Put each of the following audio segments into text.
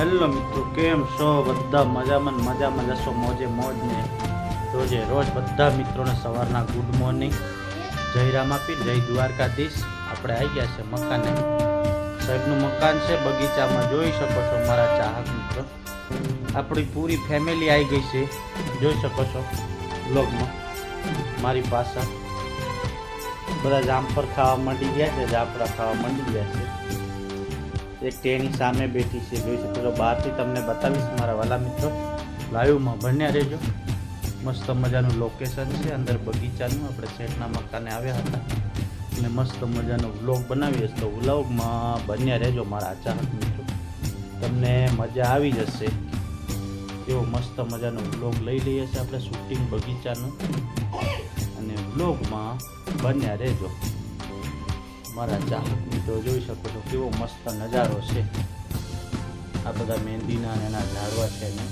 Hello મિત્રો, કેમ છો બધા? મજામાં જશો મોજે મોજ ને રોજે રોજ બધા મિત્રોને સવારના ગુડ મોર્નિંગ, જય રામાપીર, જય દ્વારકાધીશ। આપણે આવી ગયા છે મકાને, સાહેબનું મકાન છે, બગીચામાં જોઈ શકો છો મારા ચાહક મિત્રો। આપણી પૂરી ફેમિલી આવી ગઈ છે, જોઈ શકો છો બ્લોગમાં મારી પાસે બધા જામફળ ખાવા માંડી ગયા છે, જાફરા ખાવા માંડી ગયા છે। એક તેની સામે બેઠી છે, જોઈ શકો છો। બહારથી તમને બતાવીશ મારા વાલા મિત્રો, લાઈવમાં બન્યા રહેજો। મસ્ત મજાનું લોકેશન છે અંદર બગીચાનું। આપણે શેઠના મકાને આવ્યા હતા અને મસ્ત મજાનો વ્લોગ બનાવીએ, તો વ્લોગમાં બન્યા રહેજો મારા ચાહક મિત્રો, તમને મજા આવી જશે। એવો મસ્ત મજાનો વ્લોગ લઈ લઈએ છીએ આપણે, શૂટિંગ બગીચાનું, અને વ્લોગમાં બન્યા રહેજો મારા ચાહક મિત્રો। જોઈ શકો છો કેવો મસ્ત નજારો છે। આ બધા મહેંદીના અને એના ઝાડવા છે ને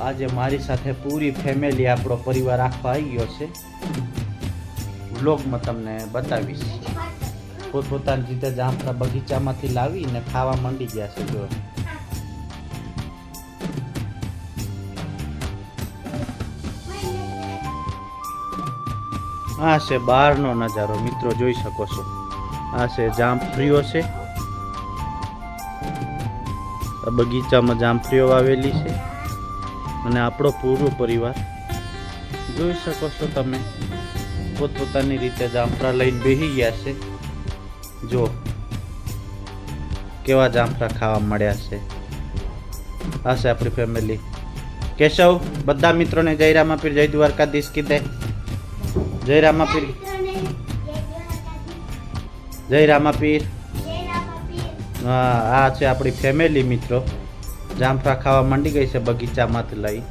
આજે મારી સાથે પૂરી ફેમિલી, આપણો પરિવાર આખો આવી ગયો છે। વ્લોગમાં તમને બતાવીશ। પોતપોતાની રીતે જામફળા બગીચામાંથી લાવીને ખાવા માંડી ગયા છે। જો આ છે બહારનો નજારો મિત્રો, જોઈ શકો છો। આ છે જામફળીઓ છે, બગીચામાં જામફળીઓ વાવેલી છે, અને આપણો પૂરો પરિવાર જોઈ શકો છો તમે, પોતપોતાની રીતે જામફળા લઈને બેસી ગયા છે। જો કેવા જામફળા ખાવા મળ્યા છે। આ છે આપણી ફેમિલી। કેશવ, બધા મિત્રોને જય રામાપીર, જય દ્વારકાધીશ કીધે। જય રામાપીર, જય રામાપીર। હા, આ છે આપણી ફેમિલી મિત્રો, જામફળા ખાવા માંડી ગઈ છે બગીચામાંથી લઈ,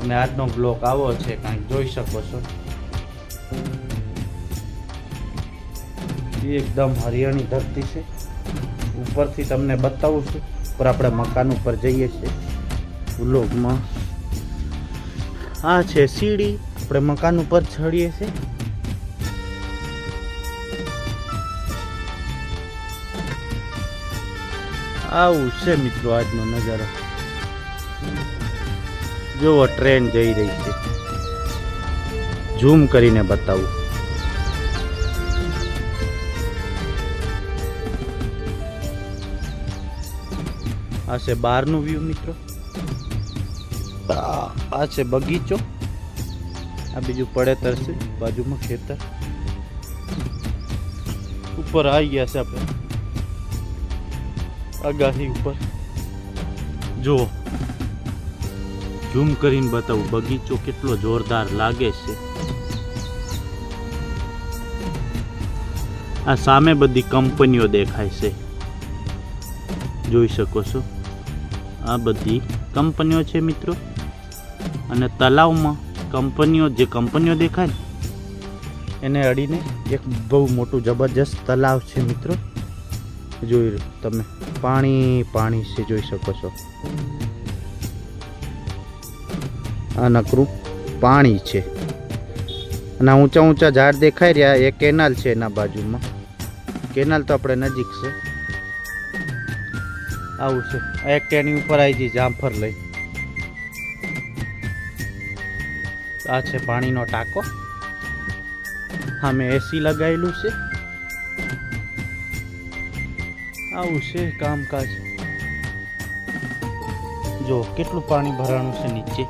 અને આજનો બ્લોગ આવો છે કાંઈક, જોઈ શકો છો। એકદમ હરિયાળી ધરતી છે, ઉપરથી તમને બતાવું છું, પર આપણે મકાન ઉપર જઈએ છીએ વ્લોગમાં। આ છે સીડી, આપણે મકાન ઉપર ચડીએ છીએ। આવું છે મિત્રો આજનો નજારો। જોવો ટ્રેન જઈ રહી છે, ઝૂમ કરીને બતાવું। આ છે બહારનું વ્યૂ મિત્રો। આ છે બગીચો, આ બીજું પડેતર છે, બાજુમાં ખેતર। ઉપર આવી ગયા છે આપણે આગાહી ઉપર, જુઓ ઝૂમ કરીને બતાવું, બગીચો કેટલો જોરદાર લાગે છે। આ સામે બધી કંપનીઓ દેખાય છે, જોઈ શકો છો। આ બધી કંપનીઓ છે મિત્રો, અને તલાવમાં જે કંપનીઓ દેખાય ને એને અડીને એક બહુ મોટું જબરજસ્ત તલાવ છે મિત્રો। જોઈ તમે, પાણી છે, જોઈ શકો છો। આ નકરું પાણી છે, અને ઊંચા ઊંચા ઝાડ દેખાઈ રહ્યા, એ કેનાલ છે એના બાજુમાં। કેનાલ તો આપણે નજીક છે। આવું છે, એક ટેની ઉપર આવી જઈ જામફળ લઈ। આ છે પાણીનો ટાંકો, હા મેં એસી લગાવેલું છે। આવું છે કામકાજ, જો કેટલું પાણી ભરાણું છે નીચે।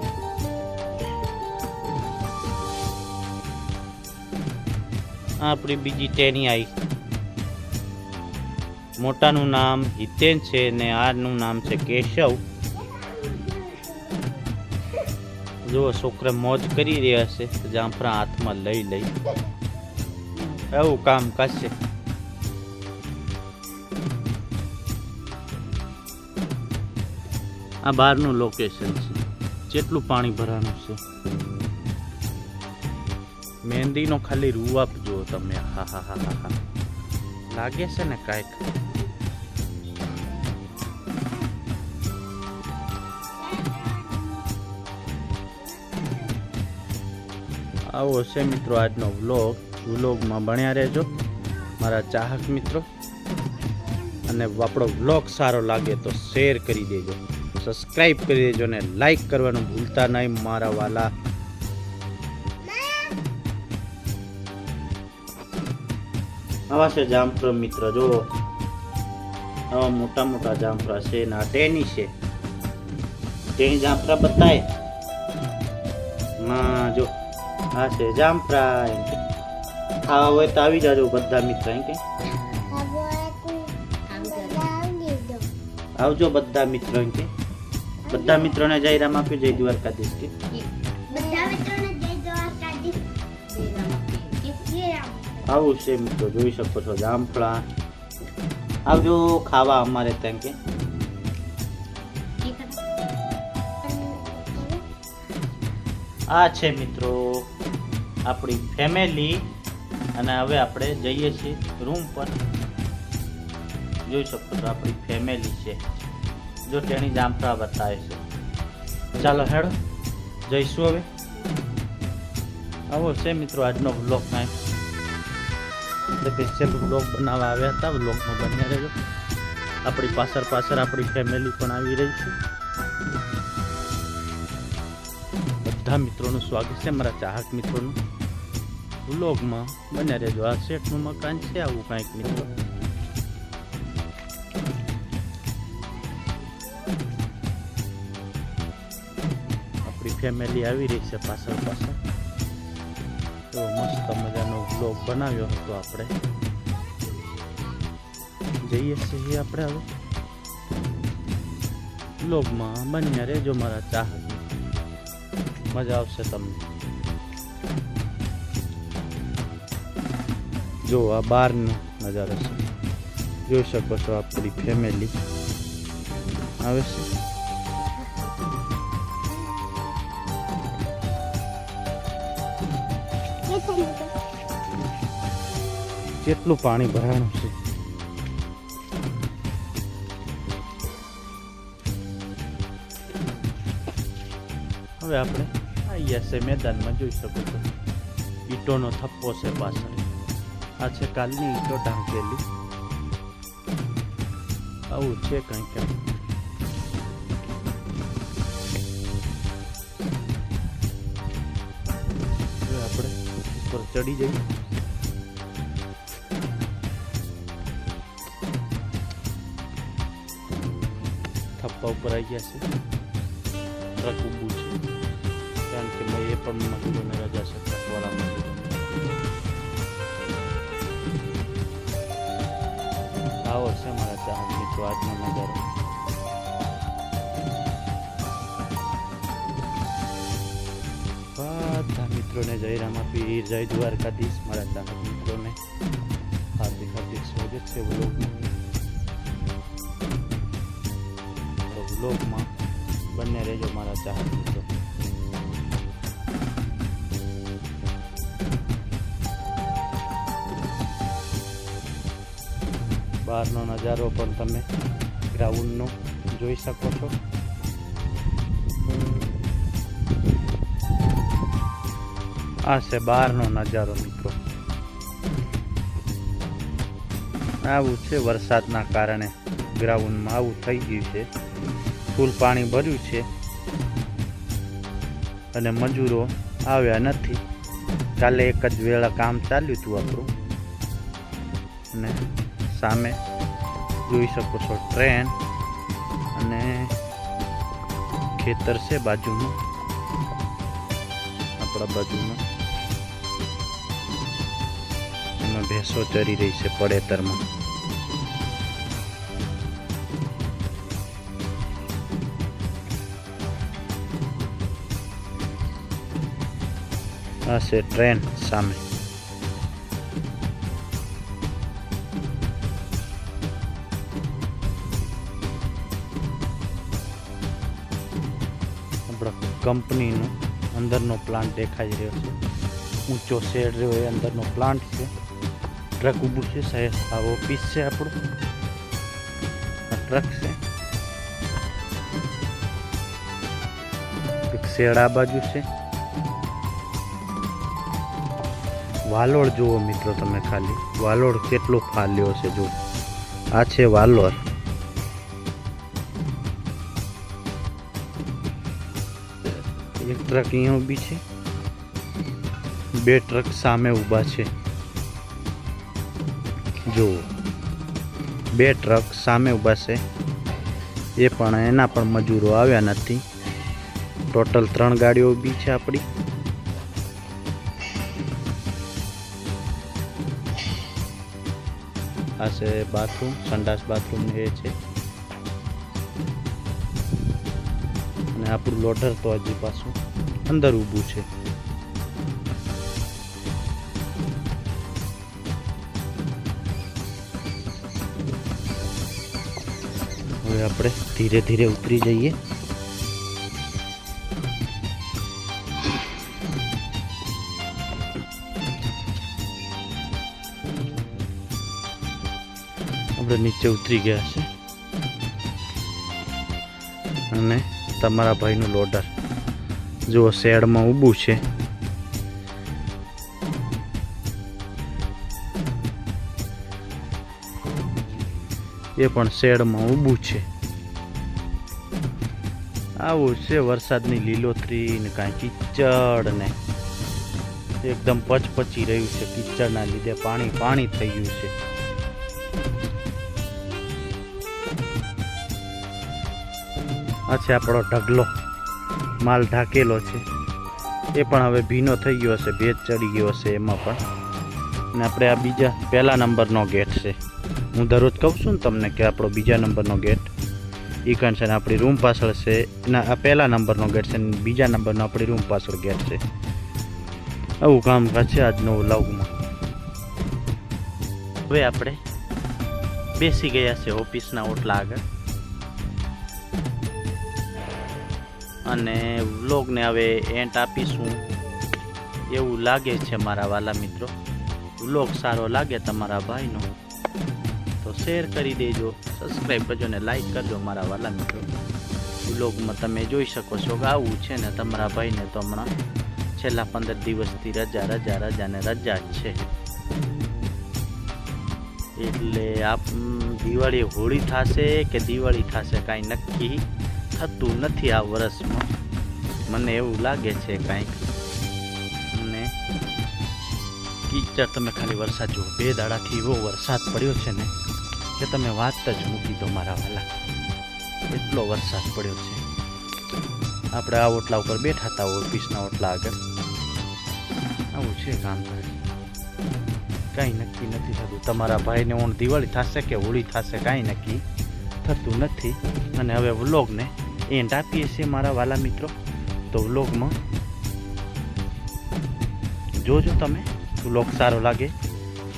આપણી બીજી ટેની આવી, મોટાનું નામ હિતેન છે ને આનું નામ છે કેશવ। જો છોકરા મોજ કરી રહ્યા છે, જામફળા હાથમાં લઈ એવું કામકાજ છે। આ બહારનું લોકેશન છે, જેટલું પાણી ભરાનું છે। મહેંદીનો ખાલી રૂવાપ જુઓ તમે, હા હા હા હા હા, લાગે છે ને કાંઈક। આવો છે મિત્રો આજનો વ્લોગમાં બન્યા રહેજો મારા ચાહક મિત્રો। અને આપણો વ્લોગ સારો લાગે તો શેર કરી દેજો, સબસ્ક્રાઈબ કરી દેજો અને લાઈક કરવાનું ભૂલતા નહીં મારા વાલા. આવા છે જામફળ મિત્ર, જો આવા મોટા મોટા જામફળા છે ને આ ટેની છે. ટેની જામફળા બતાય માં, જો આ છે જામફળા. એમ કે ખાવા હોય તો આવી જાજો બધા મિત્ર. એમ કે આવજો બધા મિત્રો. એમ કે બધા મિત્રોને જય રામ આપ્યું, જય દ્વારકાધીશ. કે આવું છે મિત્રો, જોઈ શકો છો જામફળા. આવજો ખાવા અમારે ત્યાં. કે આ છે મિત્રો આપણી ફેમિલી, અને હવે આપણે જઈએ છીએ રૂમ પર. જોઈ શકો છો આપણી ફેમિલી છે, જો તેની જામફળા બતાવે છે. ચાલો હેડો જઈશું હવે. આવો છે મિત્રો આજનો વ્લોગ. માં સ્પેશિયલ વ્લોગ બનાવવા આવ્યા હતા. વ્લોગમાં બન્યા રહેજો. આપણી પાછળ આપણી ફેમિલી પણ આવી રહી છે. બધા મિત્રોનું સ્વાગત છે, મારા ચાહક મિત્રોનું. વ્લોગમાં બન્યા રહેજો. આ શેઠનું મકાન છે આવું કંઈક મિત્રો. આપણી ફેમિલી આવી રહી છે પાછળ. તો મસ્ત મજાનો વ્લોગ બનાવ્યો હતો આપણે. જઈએ છીએ આપણે હવે. વ્લોગમાં બન્યા રહેજો મારા ચાહક. મજા આવશે તમને. જો આ બહારનો નજારો છે, જોઈ શકો છો આપણી ફેમિલી આવે છે. કેટલું પાણી ભરાણું છે. હવે આપણે અહીંયા છે મેદાનમાં. જોઈ શકો છો ઈંટોનો થપ્પો છે પાછળ. આ છે કાલની ઈંટો ઢાંકેલી. આવું છે કંઈક. હવે આપણે ઉપર ચડી જઈએ. થપ્પા ઉપર આવી ગયા છે. ટ્રક ઊભું છે કારણ કે એ પણ મજૂરોને રજા છે. ટ્રકવાળા મજૂરો આવો છે મારા ચાહક મિત્રો આજનો નજારો. બધા મિત્રોને જય રામ આપી, જય દ્વારકાધીશ. મારા ચાહક મિત્રોને હાર્દિક સ્વાગત છે વ્લોગમાં. બંને રહેજો મારા ચાહક મિત્રો. બહારનો નજારો પણ તમે ગ્રાઉન્ડનો જોઈ શકો છો. આ છે બહારનો નજારો મિત્રો. આવું છે વરસાદના કારણે ગ્રાઉન્ડમાં આવું થઈ ગયું છે. ફૂલ પાણી ભર્યું છે અને મજૂરો આવ્યા નથી. કાલે એક જ વેળા કામ ચાલ્યું હતું આપણું. અને સામે જોઈ શકો છો ટ્રેન અને ખેતર છે બાજુમાં, આપણા બાજુમાં. એમાં ભેંસો ચરી રહી છે પડેતરમાં. આ છે ટ્રેન સામે. કંપનીનો અંદરનો પ્લાન્ટ દેખાઈ રહ્યો છે. ઊંચો શેડ રહ્યો એ અંદરનો પ્લાન્ટ છે. ટ્રક ઊભું છે સાહેબ. આ ઓફિસ છે આપણું. આ ટ્રક છે. એક શેડ આ બાજુ છે. વાલોડ જુઓ મિત્રો તમે ખાલી. વાલોડ કેટલો ફાલ્યો છે જો. આ છે વાલોર. એક ટ્રક અહીંયા ઊભી છે, 2 ટ્રક સામે ઊભા છે. જો 2 ટ્રક સામે ઊભા છે, એ પણ એના પણ મજૂરો આવ્યા નથી. ટોટલ 3 ગાડીઓ ઊભી છે આપણી. આ છે બાથરૂમ, સંડાસ બાથરૂમ એ છે. અને આપણું લોડર તો હજી પાછું અંદર ઊભું છે. હવે આપણે ધીરે ધીરે ઉતરી જઈએ. આપણે નીચે ઉતરી ગયા છે અને તમારા ભાઈનું લોડર જો શેડમાં ઊભું છે. એ પણ શેડમાં ઊભું છે. આવું છે વરસાદની લીલોતરી ને કાંઈ કિચડ ને એકદમ પચપચી રહ્યું છે. કિચડના લીધે પાણી પાણી થઈ ગયું છે. આ છે આપણો ઢગલો, માલ ઢાકેલો છે. એ પણ હવે ભીનો થઈ ગયો હશે, ભેજ ચડી ગયો હશે એમાં પણ. અને આપણે આ બીજા 1લા નંબરનો ગેટ છે. હું દરરોજ કહું છું ને તમને કે આપણો 2જા નંબરનો ગેટ એ કણ છે ને આપણી રૂમ પાછળ છે. ના, આ 1લા નંબરનો ગેટ છે ને 2જા નંબરનો આપણી રૂમ પાછળ ગેટ છે. આવું કામકાજ છે આજનો વ્લોગમાં. હવે આપણે બેસી ગયા છે ઓફિસના ઓટલા આગળ અને વ્લોગને હવે એન્ડ આપીશું એવું લાગે છે મારા વાલા મિત્રો. વ્લોગ સારો લાગે તમારા ભાઈનો તો શેર કરી દેજો, સબસ્ક્રાઈબ કરજો ને લાઈક કરજો મારા વાલા મિત્રો. વ્લોગમાં તમે જોઈ શકો છો કે આવું છે ને તમારા ભાઈને તો હમણાં છેલ્લા 15 દિવસથી રજા ને રજા જ છે. એટલે દિવાળી હોળી થશે કે દિવાળી થશે કાંઈ નક્કી થતું નથી આ વર્ષમાં. મને એવું લાગે છે કાંઈક. અને કીચડ તમે ખાલી વરસાદ જુઓ, 2 દાડાથી એવો વરસાદ પડ્યો છે ને કે તમે વાત જ મૂકી દો મારા વાલા. એટલો વરસાદ પડ્યો છે. આપણે આ ઓટલા ઉપર બેઠા હતા ઓફિસના ઓટલા આગળ. આવું છે કામ કરે, કાંઈ નક્કી નથી થતું. તમારા ભાઈને ઓણ દિવાળી થશે કે હોળી થશે કાંઈ નક્કી થતું નથી. અને હવે વ્લોગને એન્ડ આપીએ છીએ મારા વાલા મિત્રો. તો વ્લોગમાં જોજો તમે. વ્લોગ સારો લાગે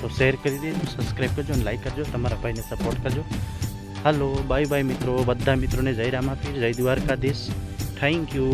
તો શેર કરી દેજો, સબસ્ક્રાઈબ કરજો અને લાઈક કરજો. તમારા ભાઈને સપોર્ટ કરજો. હાલો, બાય બાય મિત્રો. બધા મિત્રોને જય રામાપીર, જય દ્વારકાધીશ. Thank you.